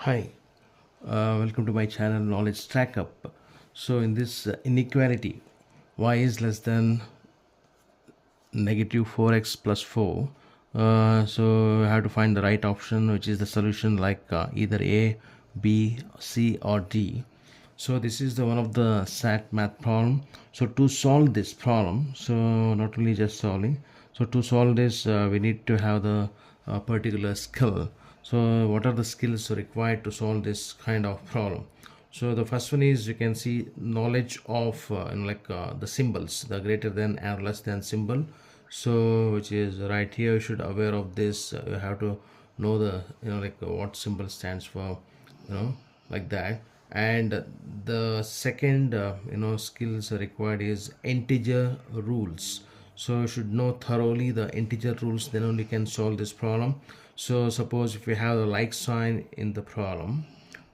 Hi, welcome to my channel Knowledge Stack Up. So in this inequality, y is less than negative 4x plus 4. So I have to find the right option, which is the solution like either A, B, C or D. So this is the one of the SAT math problem. So to solve this problem, so not only just solving, so to solve this we need to have the particular skill. So what are the skills required to solve this kind of problem? So the first one is, you can see, knowledge of the symbols, the greater than and less than symbol. So which is right here, you should aware of this. You have to know the what symbol stands for, like that. And the second skills required is integer rules. So you should know thoroughly the integer rules, then only can solve this problem. So suppose if you have the like sign in the problem,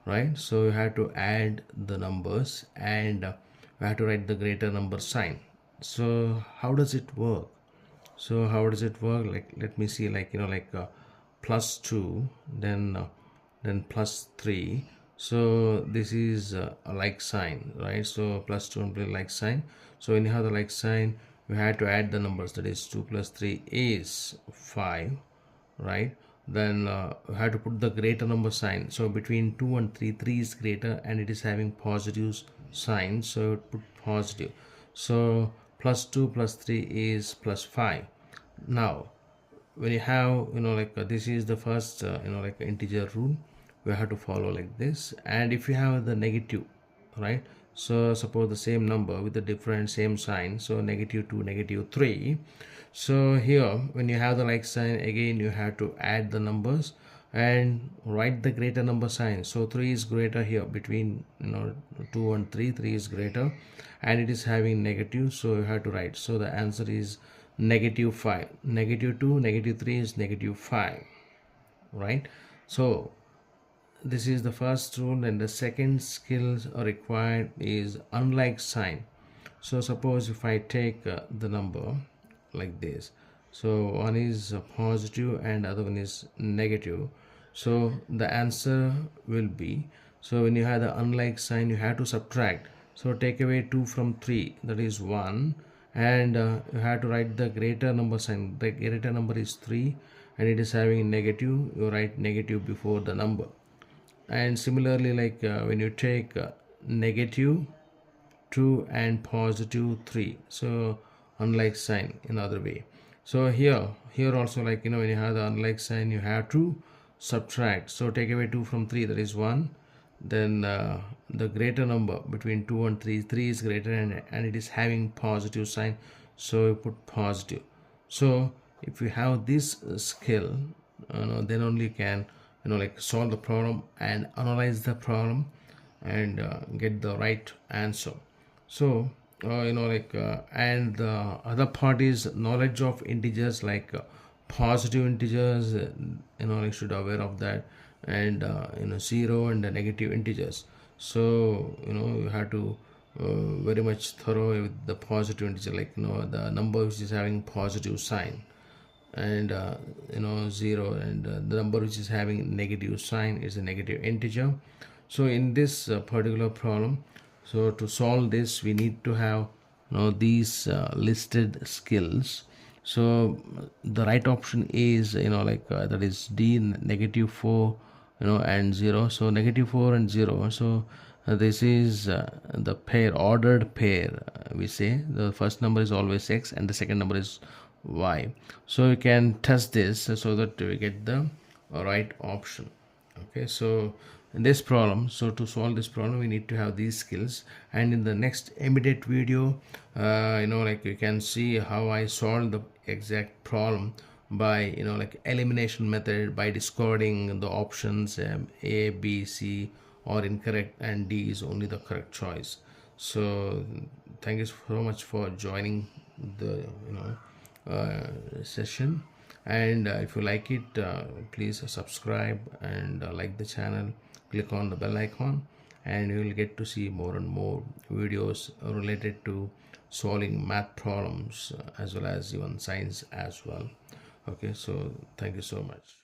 right? So you have to add the numbers, and you have to write the greater number sign. So how does it work? So how does it work? Like, let me see, plus 2, then plus 3. So this is a like sign, right? So plus 2 and plus like sign. So when you have the like sign, you have to add the numbers, that is 2 plus 3 is 5, right? Then you have to put the greater number sign. So between 2 and 3, 3 is greater and it is having positive sign, so put positive. So plus 2 plus 3 is plus 5. Now when you have this is the first integer rule, we have to follow like this. And if you have the negative, right? So suppose the same number with the different same sign, so negative 2, negative 3. So here when you have the like sign, again you have to add the numbers and write the greater number sign. So 3 is greater here, between 2 and 3, 3 is greater and it is having negative, so you have to write. So the answer is negative 5. Negative 2, negative 3 is negative 5, right? So this is the first rule. And the second skills required is unlike sign. So suppose if I take the number like this, so one is positive and other one is negative, so the answer will be, so when you have the unlike sign, you have to subtract. So take away 2 from 3, that is 1, and you have to write the greater number sign. The greater number is 3 and it is having negative, you write negative before the number. And similarly, when you take negative 2 and positive 3, so unlike sign in other way. So here also, when you have the unlike sign, you have to subtract. So take away 2 from 3, that is 1. Then the greater number between 2 and 3, 3 is greater and it is having positive sign, so you put positive. So if you have this skill, then only you can solve the problem and analyze the problem and get the right answer. So and the other part is knowledge of integers, positive integers, you should aware of that. And 0 and the negative integers. So you have to very much thorough with the positive integer, the number which is having positive sign, and 0, and the number which is having negative sign is a negative integer. So in this particular problem, so to solve this, we need to have these listed skills. So the right option is that is D, negative 4 and 0. So negative 4 and 0. So this is the pair, ordered pair. We say the first number is always x and the second number is y. So you can test this so that we get the right option. Okay, so in this problem, so to solve this problem, we need to have these skills. And in the next immediate video, you can see how I solve the exact problem by elimination method, by discarding the options A, B, C or incorrect, and D is only the correct choice. So thank you so much for joining the session. And if you like it, please subscribe and like the channel, click on the bell icon, and you will get to see more and more videos related to solving math problems as well as even science as well. Okay, so thank you so much.